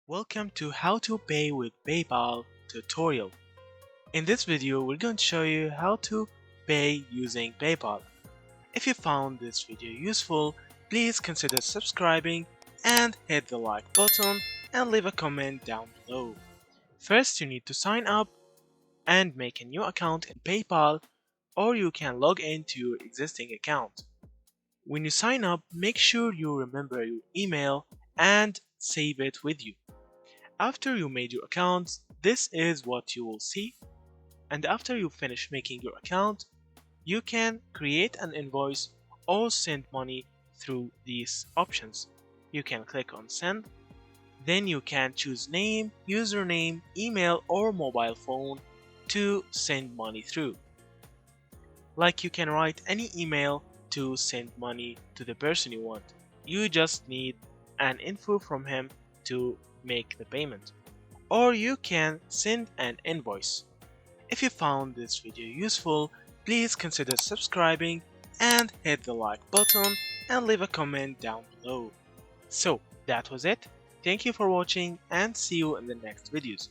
Welcome to How to Pay with PayPal tutorial. In this video, we're going to show you how to pay using PayPal. If you found this video useful, please consider subscribing and hit the like button and leave a comment down below. First, you need to sign up and make a new account in PayPal, or you can log into your existing account. When you sign up, make sure you remember your email and save it with you. After you made your account, this is what you will see. And after you finish making your account, you can create an invoice or send money through these options. You can click on send, then you can choose name, username, email or mobile phone to send money through. Like you can write any email to send money to the person you want. You just need an info from him to make the payment. Or you can send an invoice. If you found this video useful, please consider subscribing and hit the like button and leave a comment down below. So that was it. Thank you for watching and see you in the next videos.